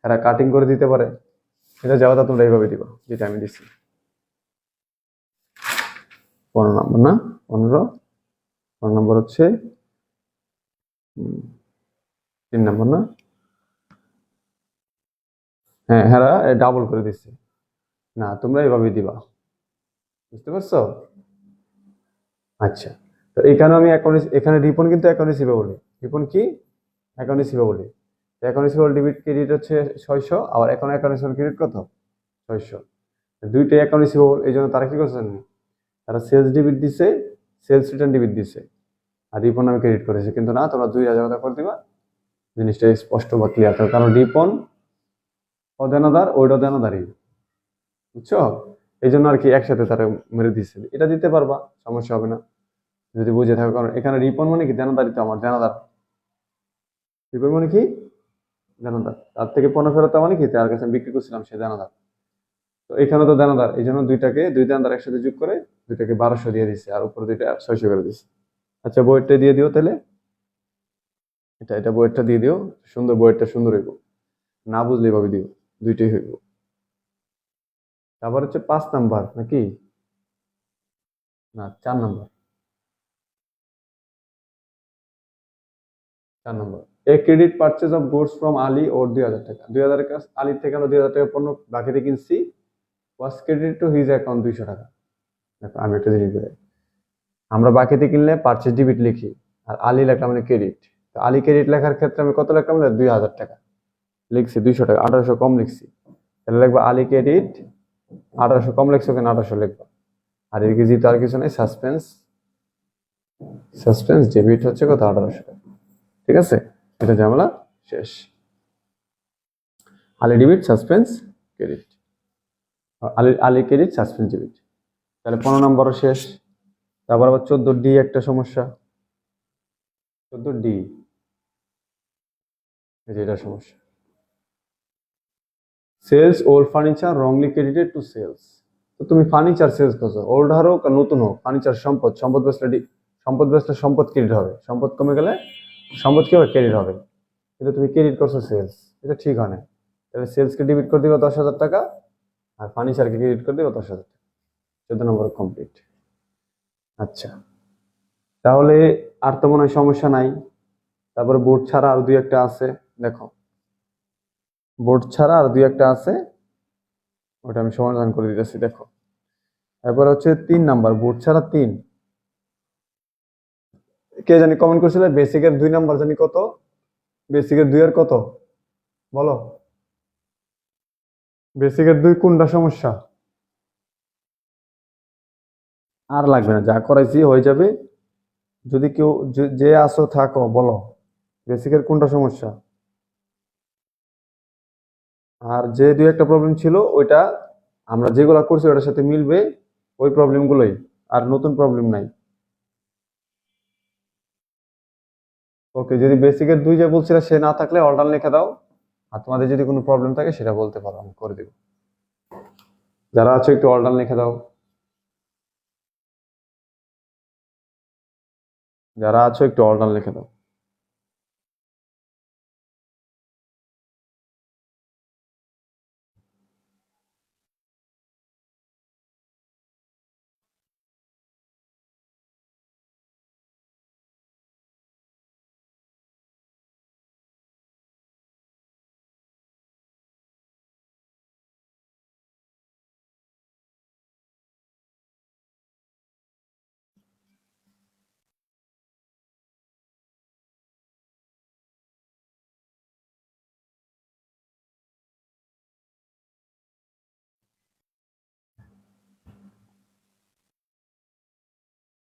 এরা কাটিং করে দিতে পারে, এটা জাবেদা তোমরা এইভাবে দিবা যেটা আমি দিচ্ছি। 15 নম্বর না, 15 নম্বর হচ্ছে 3 নম্বর না, হ্যাঁ হ্যাঁ ডাবল করে দিচ্ছে। না তোমরা এইভাবে দিবা, বুঝতে পারছো? আচ্ছা, তো এখানে আমি এখানে রিপন কিন্তু অ্যাকাউন্ট রিসিভেবল, রিপন কি account receivable, account receivable debit credit হচ্ছে 600, আবার এখন অ্যাকাউন্ট রিসিভেবল ক্রেডিট কত 600, দুইটাই অ্যাকাউন্ট রিসিভেবল, এই জন্য তারা কি করছেন, তারা সেলস ডেবিট দিছে, সেলস রিটার্ন ডেবিট দিছে, আর রিপন আমি ক্রেডিট করেছি। কিন্তু না, তোমরা 2000 টাকা করে দিবা, জিনিসটা স্পষ্ট বা ক্লিয়ার থাকবে, কারণ রিপন অদানাদার ওইটা দানাদারই, বুঝছো? এই জন্য আর কি একসাথে তারা মেরে দিচ্ছে, এটা দিতে পারবা, সমস্যা হবে না যদি বুঝে থাকো, কারণ এখানে রিপন মানে কি দেনাদারি, তো আমার দেনাদার, রিপন মানে কি দেনাদার, তার থেকে পণ্য ফেরত মানে কি তার কাছে আমি বিক্রি করছিলাম, সে দেনাদার। তো এখানে তো দেনাদার, এই জন্য দুই দেনাদার একসাথে যোগ করে দুইটাকে 1200 দিয়ে দিচ্ছে, আর উপরে দুইটা 600 করে দিচ্ছে। আচ্ছা, বইয়েরটা দিয়ে দিও তাহলে, এটা বইয়েরটা দিয়ে দিও, সুন্দর বইয়েরটা সুন্দর হইব, না বুঝলে এভাবে দিও, দুইটাই হইব। তারপর হচ্ছে 5 নাম্বার নাকি না 4 number, 4 number, a credit purchase of goods from Ali or 2000 taka, 2000 কাছে আলীর থেকে আমরা 2000 টাকা পণ্য বাকিতে কিনছি, ওয়াজ ক্রেডিট টু হিজ অ্যাকাউন্ট 200 টাকা। দেখো আমি একটা জিনিস বলি, আমরা বাকিতে কিনলে পারচেজ ডেবিট লিখি, আর আলী লেখলাম মানে ক্রেডিট, তো আলী ক্রেডিট লেখার ক্ষেত্রে আমি কত লিখলাম, 2000 টাকা লিখছি, 200 টাকা 1800 কম লিখছি, তাহলে লিখবো আলী ক্রেডিট 1800 কম লিখছো কেন, 1800 লিখবো। আর এদিকে যেহেতু আর কিছু নেই, সাসপেন্স ডেবিট হচ্ছে কত 1800 টাকা, ঠিক আছে, এটা ঝামেলা শেষ। Ali debit suspense credit, Ali credit suspense debit, তাহলে 15 নম্বরও শেষ। তারপর আবার 14D একটা সমস্যা, 14D এটা সমস্যা, sales old furniture wrongly credited to sales. তো তুমি ফার্নিচার সেলস করছো, ওল্ড হোক আর নতুন হোক, ফার্নিচার সম্পদ বেচলে সম্পদ ক্রেডিট হবে, সম্পদ কমে গেলে সম্পদ কি হবে, ক্রেডিট হবে, কিন্তু তুমি ক্রেডিট করছো সেলস, এটা ঠিক হয় না। তাহলে সেলসকে ডেবিট করে দিবা 10,000 টাকা, আর ফার্নিচারকে ক্রেডিট করে দিবা 10,000 টাকা, 14 নম্বর কমপ্লিট। আচ্ছা, তাহলে আর তো মনে হয় সমস্যা নাই। তারপরে বোর্ড ছাড়া আর দুই একটা আছে, দেখো বোর্ড ছাড়া আর দুই একটা আছে, ওটা আমি সমাধান করে দিতেছি, দেখো। এরপর হচ্ছে 3 নাম্বার, বোর্ড ছাড়া 3, কে জানি কমেন্ট করছিল বেসিকের 2 নাম্বার জানি কত, বেসিকের 2 আর কত বলো, বেসিকের 2 কোনটা সমস্যা? আর লাগবে না, যা করাইছি হয়ে যাবে, যদি কেউ যে আসো থাকো বলো, বেসিকের কোনটা সমস্যা? আর যে দুই একটা প্রবলেম ছিল ওইটা আমরা যেগুলা করছি ওটার সাথে মিলবে, ওই প্রবলেমগুলোই, আর নতুন প্রবলেম নাই। ওকে, যদি বেসিকের 2 যে বলছিল সে না থাকলে অল্টার লিখে দাও, আর তোমাদের যদি কোনো প্রবলেম থাকে সেটা বলতে পারো, আমি করে দেবো। যারা আছো একটু অল্টার লিখে দাও, যারা আছো একটু অল্টার লিখে দাও।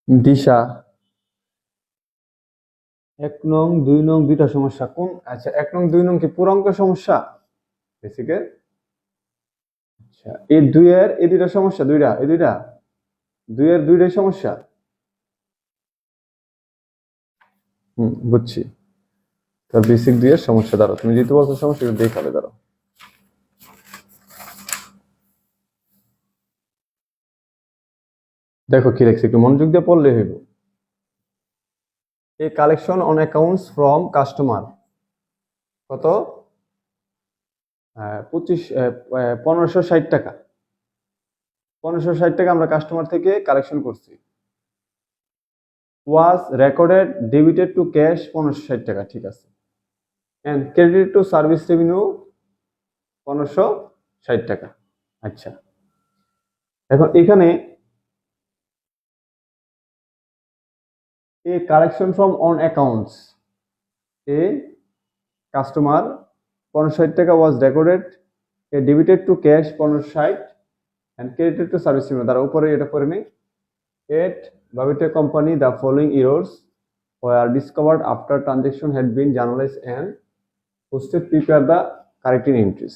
দিশা, 1 নং 2 নং দুইটা সমস্যা কোন? আচ্ছা 1 নং 2 নং কি পুরো সমস্যা বেসিকের? আচ্ছা এই 2 এর এই দুইটা সমস্যা, দুইটা এই দুইটা 2 এর দুইটাই সমস্যা। বুঝছি। তার বেসিক 2 এর সমস্যা। দাঁড়াও, তুমি যেহেতু বলছো সমস্যা দেখাবে, দাঁড়াও। দেখো কি লিখছে, একটু মনোযোগ দিয়ে পড়লে হইব। A collection on accounts from customer কত? 1560 টাকা। 1560 টাকা আমরা কাস্টমার থেকে কালেকশন করছি। Was recorded debited to cash 1560 taka, ঠিক আছে। And credit to service revenue 1560 taka. আচ্ছা এখন এখানে a collection from on accounts a customer 1560 taka was recorded a debited to cash 1560 and credited to service revenue। তার উপরে এটা করে নেই। At Babita company the following errors were discovered after transaction had been journalized and posted, prepare the correcting entries।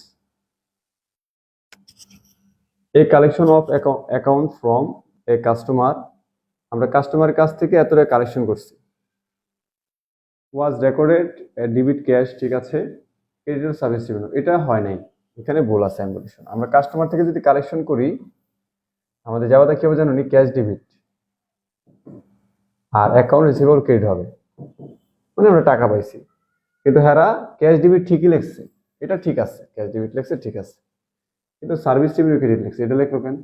A collection of account from a customer, আমরা কাস্টমারের কাছ থেকে এত টাকা কালেকশন করছি। was recorded a debit cash, ঠিক আছে। credited service revenue, এটা হয় নাই, এখানে ভুল আছে। আমি বলি আমরা কাস্টমার থেকে যদি কালেকশন করি আমাদের যাওয়াটা কি হবে জানো নি? ক্যাশ ডেবিট আর অ্যাকাউন্ট রিসিভেবল ক্রেডিট হবে, মানে আমরা টাকা পাইছি। কিন্তু হ্যাঁ ক্যাশ ডেবিট ঠিকই লিখছে, এটা ঠিক আছে, ক্যাশ ডেবিট লিখছে ঠিক আছে, কিন্তু সার্ভিস রেভিনিউ ক্রেডিট লিখছে, এটা লিখলো কেন?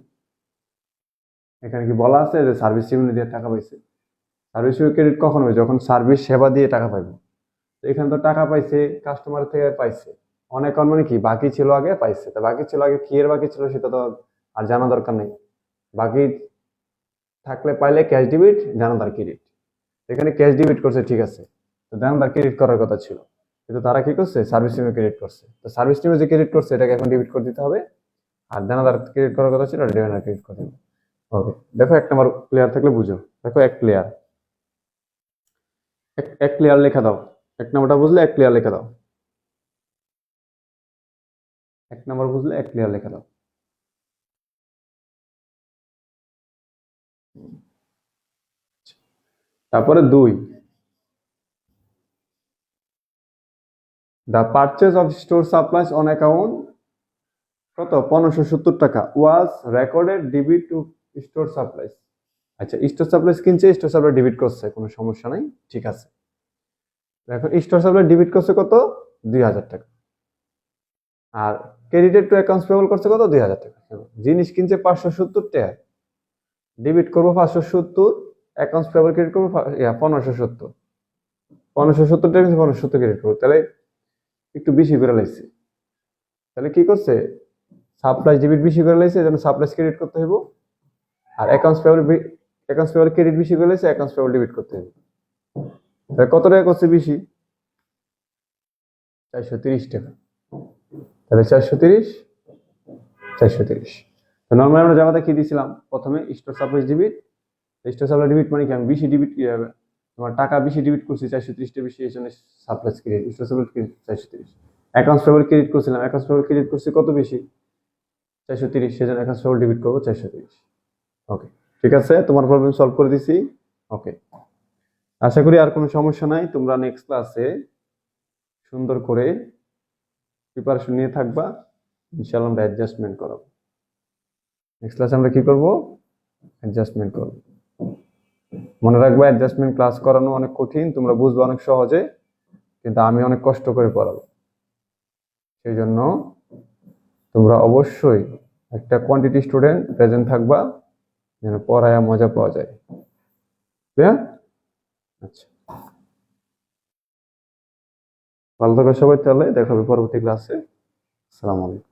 এখানে কি বলা আছে যে সার্ভিস রেভিনিউ দিয়ে টাকা পাইছে? সার্ভিস রেভিনিউ ক্রেডিট কখন হবে? যখন সার্ভিস সেবা দিয়ে টাকা পাইবো। তো এখানে তো টাকা পাইছে কাস্টমার থেকে পাইছে, অনেক মানে কি বাকি ছিল আগে পাইছে। তো বাকি ছিল আগে কি এর বাকি ছিল সেটা তো আর জানা দরকার নেই। বাকি থাকলে পাইলে ক্যাশ ডেবিট, জানাদার ক্রেডিট। এখানে ক্যাশ ডেবিট করছে ঠিক আছে, তো জানাদার ক্রেডিট করার কথা ছিল, কিন্তু তারা কি করছে? সার্ভিস রেভিনিউ ক্রেডিট করছে। তো সার্ভিস রেভিনিউ যে ক্রেডিট করছে এটাকে এখন ডেবিট করে দিতে হবে, আর জানাদার ক্রেডিট করার কথা ছিল ডেবিট ক্রেডিট করে দিবে। ওকে দেখো 1 নম্বর ক্লিয়ার থাকলে বুঝো। দেখো 1 ক্লিয়ার, 1 ক্লিয়ার লেখা দাও। 1 নম্বরটা বুঝলে 1 ক্লিয়ার লেখা দাও। 1 নম্বর বুঝলে 1 ক্লিয়ার লেখা দাও। তারপরে 2, the purchase of store supplies on account কত? 1570 টাকা was recorded debit two store supplies. আচ্ছা স্টোর সাপ্লাইজ কিনছে, স্টোর সাপ্লাই ডেবিট করছে, কোনো সমস্যা নাই, ঠিক আছে। এখন স্টোর সাপ্লাই ডেবিট করছে কত? 2000 টাকা। আর ক্রেডিটেড টু অ্যাকাউন্টস পেবল করছে কত? 2000 টাকা। জিনিস কিনছে 570 টাকা, ডেবিট করবো 570, অ্যাকাউন্টস পেবল ক্রেডিট করবো 1570। 1570 টাকা 1570 ক্রেডিট করবো, তাহলে একটু বেশি করে লাগছে। তাহলে কি করছে? সাপ্লাইজ ডেবিট বেশি করে লাগছে, যেন সাপ্লাইজ ক্রেডিট করতে হইব। আর অ্যাকাউন্টস পেবল ক্রেডিট বেশি করে লাগছে, অ্যাকাউন্টস পেবল ডেবিট করতে হইব। তাহলে কত টাকা করছে বেশি? 430 টাকা। তাহলে 430। তো নর্মালি আমরা জায়গাটা কি দিয়েছিলাম? প্রথমে store supplies debit. Store supply debit মানে কি? আমি বেশি ডেবিট তোমার টাকা বেশি ডেবিট করছি, 430 টা বেশি, এই জন্য supplies credit, store supply credit 430। Accounts payable credit করছিলাম, অ্যাকাউন্টস পেবল ক্রেডিট করছি কত বেশি? 430, সেজন্য অ্যাকাউন্টস পেবল ডেবিট করবো 430। ওকে ঠিক আছে, তোমার প্রবলেম সলভ করে দিছি। ওকে আশা করি আর কোনো সমস্যা নাই। তোমরা নেক্সট ক্লাসে সুন্দর করে প্রিপারেশন নিয়ে থাকবা, ইনশাআল্লাহ আমরা অ্যাডজাস্টমেন্ট করাবো। নেক্সট ক্লাসে আমরা কি করব? অ্যাডজাস্টমেন্ট করব। মনে রাখবা অ্যাডজাস্টমেন্ট ক্লাস করানো অনেক কঠিন, তোমরা বুঝবে অনেক সহজে, কিন্তু আমি অনেক কষ্ট করে পড়াবো। সেই জন্য তোমরা অবশ্যই একটা কোয়ান্টিটি স্টুডেন্ট প্রেজেন্ট থাকবা, যেন পড়ায় মজা পাওয়া যায়। হ্যাঁ আচ্ছা, ভালো থাকো সবাই, তাহলে দেখা হবে পরবর্তী ক্লাসে। আসসালামু আলাইকুম।